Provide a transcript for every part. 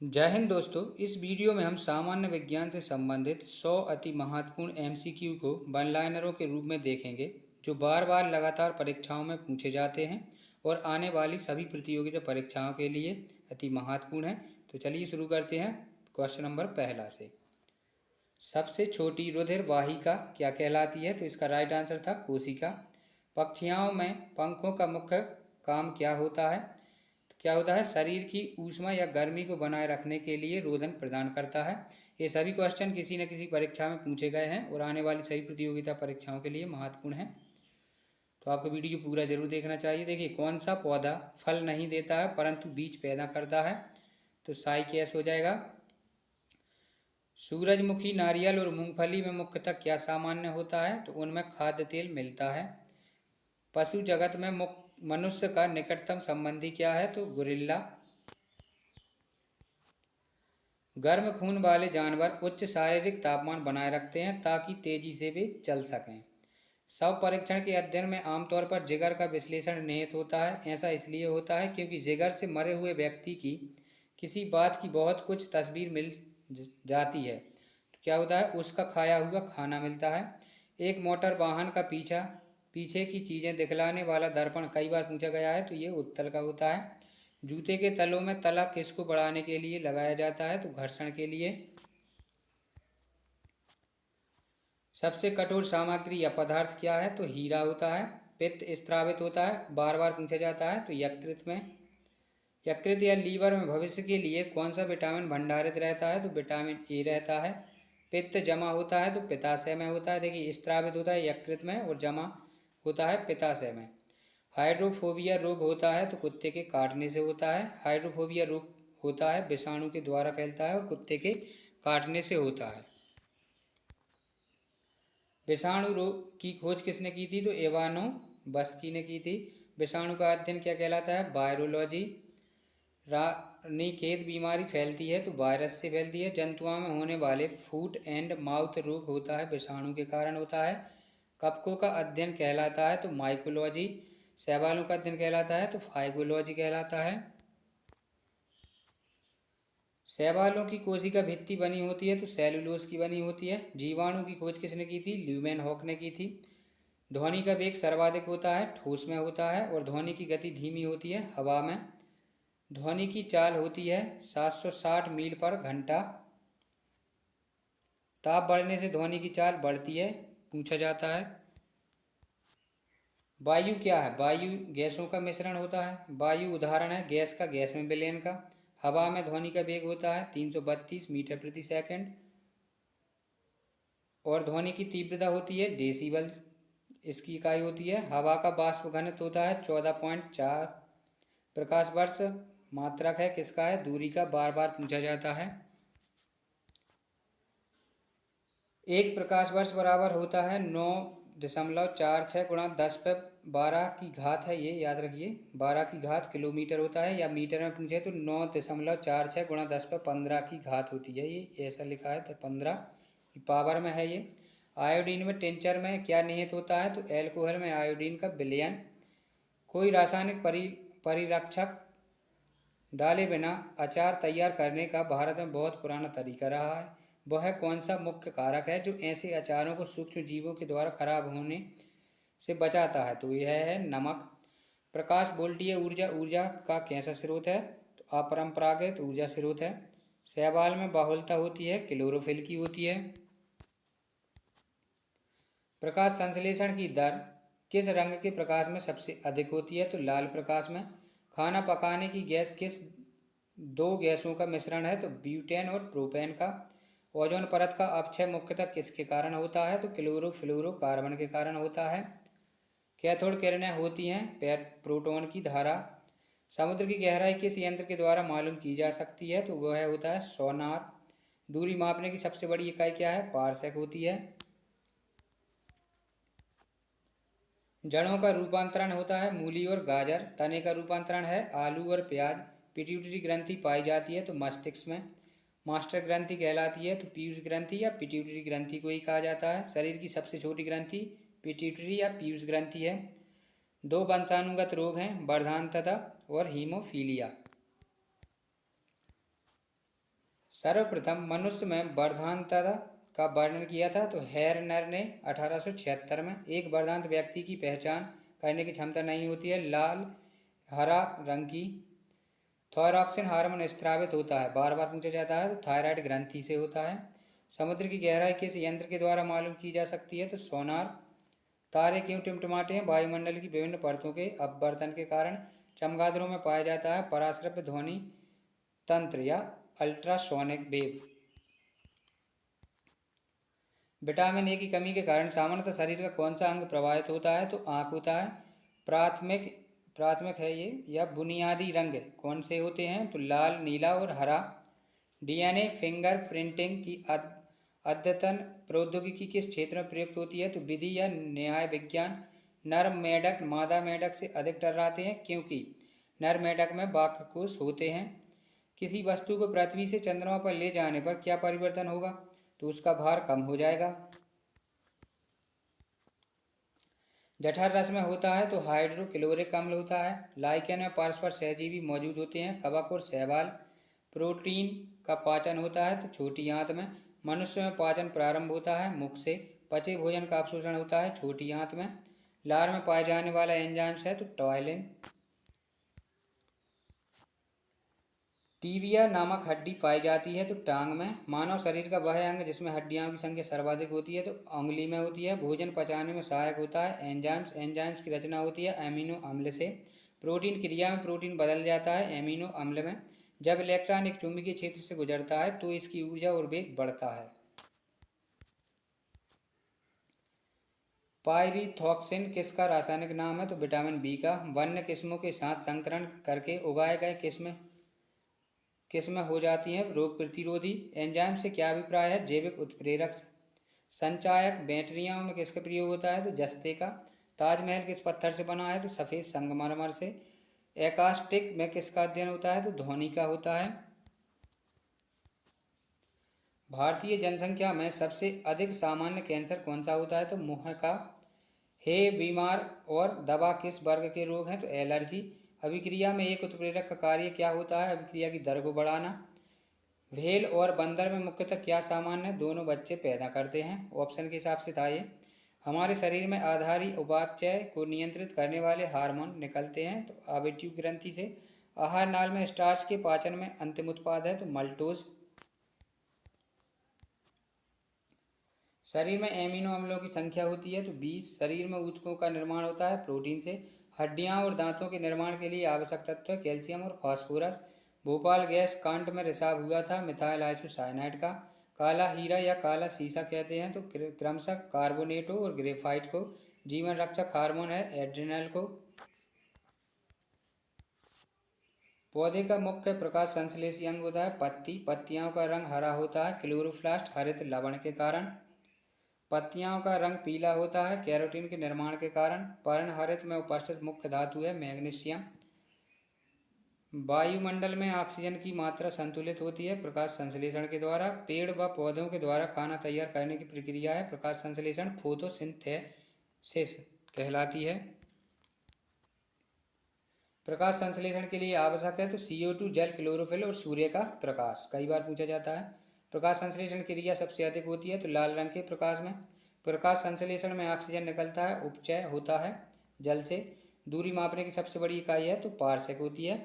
जय हिंद दोस्तों। इस वीडियो में हम सामान्य विज्ञान से संबंधित 100 अति महत्वपूर्ण एमसीक्यू को वन लाइनरों के रूप में देखेंगे जो बार बार लगातार परीक्षाओं में पूछे जाते हैं और आने वाली सभी प्रतियोगिता परीक्षाओं के लिए अति महत्वपूर्ण है। तो चलिए शुरू करते हैं क्वेश्चन नंबर पहला से। सबसे छोटी रुधिर वाहिका क्या कहलाती है? तो इसका राइट आंसर था कोशिका। पक्षियों में पंखों का मुख्य काम क्या होता है? क्या होता है? शरीर की ऊष्मा या गर्मी को बनाए रखने के लिए रोदन प्रदान करता है। ये सभी क्वेश्चन किसी न किसी परीक्षा में पूछे गए हैं और आने वाली सभी प्रतियोगिता परीक्षाओं के लिए महत्वपूर्ण है, तो आपको वीडियो पूरा जरूर देखना चाहिए। देखिए, कौन सा पौधा फल नहीं देता है परंतु बीज पैदा करता है? तो साइकेस हो जाएगा। सूरजमुखी, नारियल और मूंगफली में मुख्यतः क्या सामान्य होता है? तो उनमें खाद्य तेल मिलता है। पशु जगत में मनुष्य का निकटतम संबंधी क्या है? तो गोरिल्ला। गर्म खून वाले जानवर उच्च शारीरिक तापमान बनाए रखते हैं ताकि तेजी से वे चल सकें। शव परीक्षण के अध्ययन में आमतौर पर जिगर का विश्लेषण निहित होता है। ऐसा इसलिए होता है क्योंकि जिगर से मरे हुए व्यक्ति की किसी बात की बहुत कुछ तस्वीर मिल जाती है। तो क्या होता है? उसका खाया हुआ खाना मिलता है। एक मोटर वाहन का पीछे की चीज़ें दिखलाने वाला दर्पण कई बार पूछा गया है, तो ये उत्तल का होता है। जूते के तलों में तला किसको बढ़ाने के लिए लगाया जाता है? तो घर्षण के लिए। सबसे कठोर सामग्री या पदार्थ क्या है? तो हीरा होता है। पित्त स्त्रावित होता है, बार बार पूछा जाता है, तो यकृत या लीवर में भविष्य के लिए कौन सा विटामिन भंडारित रहता है? तो विटामिन ए रहता है। पित्त जमा होता है तो पित्ताशय में होता है। देखिए, स्त्रावित होता है यकृत में और जमा होता है पित्ताशय में। हाइड्रोफोबिया रोग होता है तो कुत्ते के काटने से होता है। हाइड्रोफोबिया रोग होता है विषाणु के द्वारा फैलता है और कुत्ते के काटने से होता है। विषाणु रोग की खोज किसने की थी? तो इवानोव्स्की ने की थी। विषाणु का अध्ययन क्या कहलाता है? वायरोलॉजी। रानीखेत बीमारी फैलती है तो वायरस से फैलती है। जंतुओं में होने वाले फूट एंड माउथ रोग होता है विषाणु के कारण होता है। कवकों का अध्ययन कहलाता है तो माइकोलॉजी। शैवालों का अध्ययन कहलाता है तो फाइगोलॉजी कहलाता है। शैवालों की कोशिका भित्ति बनी होती है तो सेलुलोज की बनी होती है। जीवाणु की खोज किसने की थी? ल्यूमेनहॉक ने की थी। ध्वनि का वेग सर्वाधिक होता है ठोस में होता है और ध्वनि की गति धीमी होती है हवा में। ध्वनि की चाल होती है 760 मील पर घंटा। ताप बढ़ने से ध्वनि की चाल बढ़ती है, पूछा जाता है। वायु क्या है? वायु गैसों का मिश्रण होता है। वायु उदाहरण है गैस का, गैस में विलयन का। हवा में ध्वनि का वेग होता है 332 मीटर प्रति सेकंड और ध्वनि की तीव्रता होती है डेसिबल, इसकी इकाई होती है। हवा का वाष्प घनत्व होता है 14.4 प्रकाश वर्ष। मात्रक है किसका है? दूरी का, बार बार पूछा जाता है। एक प्रकाश वर्ष बराबर होता है 9.46 गुणा 10⁻12 की घात है, ये याद रखिए। 12 की घात किलोमीटर होता है, या मीटर में पूछे तो 9.46 गुणा 10⁻15 की घात होती है। ये ऐसा लिखा है तो 15 की पावर में है ये। आयोडीन में टिंचर में क्या निहित होता है? तो एल्कोहल में आयोडीन का विलयन। कोई रासायनिक परिरक्षक डाले बिना अचार तैयार करने का भारत में बहुत पुराना तरीका रहा है। वह कौन सा मुख्य कारक है जो ऐसे अचारों को सूक्ष्म जीवों के द्वारा खराब होने से बचाता है? तो यह है नमक। प्रकाश वोल्टीय ऊर्जा ऊर्जा का कैसा स्रोत है? तो अपरंपरागत ऊर्जा स्रोत है। शैवाल में बाहुलता होती है क्लोरोफिल की होती है। प्रकाश संश्लेषण की दर किस रंग के प्रकाश में सबसे अधिक होती है? तो लाल प्रकाश में। खाना पकाने की गैस किस दो गैसों का मिश्रण है? तो ब्यूटेन और प्रोपेन का। ओजोन परत का अपक्षय मुख्यतः किसके कारण होता है? तो क्लोरोफ्लोरोकार्बन के कारण होता है। कैथोड किरणें होती हैं प्रोटॉन की धारा। समुद्र की गहराई किस यंत्र के द्वारा मालूम की जा सकती है? तो वह होता है सोनार। दूरी मापने की सबसे बड़ी इकाई क्या है? पारसेक होती है। जड़ों का रूपांतरण होता है मूली और गाजर। तने का रूपांतरण है आलू और प्याज। पिट्यूटरी ग्रंथि पाई जाती है तो मस्तिष्क में। मास्टर ग्रंथि कहलाती है तो पीयूष ग्रंथि या पिट्यूटरी ग्रंथि को ही कहा जाता है। शरीर की सबसे छोटी ग्रंथि पिट्यूटरी या पीयूष ग्रंथि है। दो वंशानुगत रोग हैं वर्धांतता और हीमोफीलिया। सर्वप्रथम मनुष्य में वर्धांतता का वर्णन किया था तो हेरनर ने 1876 में। एक वर्धांत व्यक्ति की पहचान करने की क्षमता नहीं होती है। लाल हरा रंग की थायरॉक्सिन हार्मोन स्रावित होता है, बार बार पूछा जाता है, तो थायराइड ग्रंथि से होता है। समुद्र की गहराई किस यंत्र के द्वारा मालूम की जा सकती है तो सोनार। तारे क्यों टिमटिमाते हैं? वायुमंडल की विभिन्न परतों के अपवर्तन के कारण। चमगादड़ों में पाया जाता है पराश्रव्य ध्वनि तंत्र या अल्ट्रासोनिक वेव। विटामिन ए की कमी के कारण सामान्यतः शरीर का कौन सा अंग प्रभावित होता है तो आँख होता है। प्राथमिक प्राथमिक है ये या बुनियादी रंग कौन से होते हैं तो लाल, नीला और हरा। डीएनए फिंगरप्रिंटिंग की अद्यतन प्रौद्योगिकी किस क्षेत्र में प्रयुक्त होती है तो विधि या न्याय विज्ञान। नर मेढक मादा मेढक से अधिक टर्राते हैं क्योंकि नर मेढक में बाह्यकोश होते हैं। किसी वस्तु को पृथ्वी से चंद्रमा पर ले जाने पर क्या परिवर्तन होगा तो उसका भार कम हो जाएगा। जठर रस में होता है तो हाइड्रोक्लोरिक अम्ल होता है। लाइकेन में परस्पर सहजीवी मौजूद होते हैं, कवक और शैवाल। प्रोटीन का पाचन होता है तो छोटी आंत में। मनुष्य में पाचन प्रारंभ होता है मुख से। पचे भोजन का अवशोषण होता है छोटी आंत में। लार में पाए जाने वाला एंजाइम्स है तो टॉयलिन। टीबिया नामक हड्डी पाई जाती है तो टांग में। मानव शरीर का वह अंग जिसमें हड्डियों की संख्या सर्वाधिक होती है तो उंगली में होती है। भोजन पचाने में सहायक होता है एंजाइम्स। एंजाइम्स की रचना होती है एमिनो अम्ल से। प्रोटीन क्रिया में प्रोटीन बदल जाता है एमिनो अम्ल में। जब इलेक्ट्रॉन एक चुंबकीय क्षेत्र से गुजरता है तो इसकी ऊर्जा और वेग बढ़ता है। पायरीथॉक्सिन किसका रासायनिक नाम है तो विटामिन बी का। वन्य किस्मों के साथ संकरण करके उगाए गए किस्में हो जाती हैं रोग प्रतिरोधी। एंजाइम से क्या अभिप्राय है? जैविक उत्प्रेरक। संचायक बैटरियों में किसका प्रयोग होता है तो जस्ते का। ताजमहल किस पत्थर से बना है तो सफ़ेद संगमरमर से। एकास्टिक में किसका अध्ययन होता है तो ध्वनि का होता है। भारतीय जनसंख्या में सबसे अधिक सामान्य कैंसर कौन सा होता है तो मुंह का। हे बीमार और दवा किस वर्ग के रोग हैं तो एलर्जी। अभिक्रिया में एक उत्प्रेरक का कार्य क्या होता है? अभिक्रिया की दर को बढ़ाना। व्हेल और बंदर में मुख्यतः क्या सामान्य है? दोनों बच्चे पैदा करते हैं। ऑप्शन के हिसाब से था ये। हमारे शरीर में आधारी उपापचय को नियंत्रित करने वाले हार्मोन निकलते हैं तो आवेट्यू ग्रंथि से। आहार नाल में स्टार्च के पाचन में अंतिम उत्पाद है तो मल्टोज। शरीर में एमिनो अम्लों की संख्या होती है तो 20। शरीर में ऊतकों का निर्माण होता है प्रोटीन से। हड्डियां और दांतों के निर्माण के लिए आवश्यक तत्व है कैल्शियम और फास्फोरस। भोपाल गैस कांट में रिसाव हुआ था मिथाइल आइसोसाइनाइड का। काला हीरा या काला शीशा कहते हैं तो क्रमशः कार्बोनेटो और ग्रेफाइट को। जीवन रक्षक हार्मोन है एड्रिनल को। पौधे का मुख्य प्रकाश संश्लेषी अंग होता है पत्ती। पत्तियों का रंग हरा होता है क्लोरोप्लास्ट हरित लवण के कारण। पत्तियों का रंग पीला होता है कैरोटीन के निर्माण के कारण। पर्णहरित में उपस्थित मुख्य धातु है मैग्नीशियम। वायुमंडल में ऑक्सीजन की मात्रा संतुलित होती है प्रकाश संश्लेषण के द्वारा। पेड़ व पौधों के द्वारा खाना तैयार करने की प्रक्रिया है प्रकाश संश्लेषण फोटोसिंथेसिस कहलाती है। प्रकाश संश्लेषण के लिए आवश्यक है तो CO2 जल, क्लोरोफिल और सूर्य का प्रकाश। कई बार पूछा जाता है। प्रकाश संश्लेषण क्रिया सबसे अधिक होती है तो लाल रंग के प्रकाश में। प्रकाश संश्लेषण में ऑक्सीजन निकलता है उपचय होता है जल से। दूरी मापने की सबसे बड़ी इकाई है तो पारसेक होती है।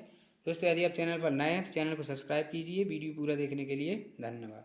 दोस्तों यदि आप चैनल पर नए हैं तो चैनल को सब्सक्राइब कीजिए। वीडियो पूरा देखने के लिए धन्यवाद।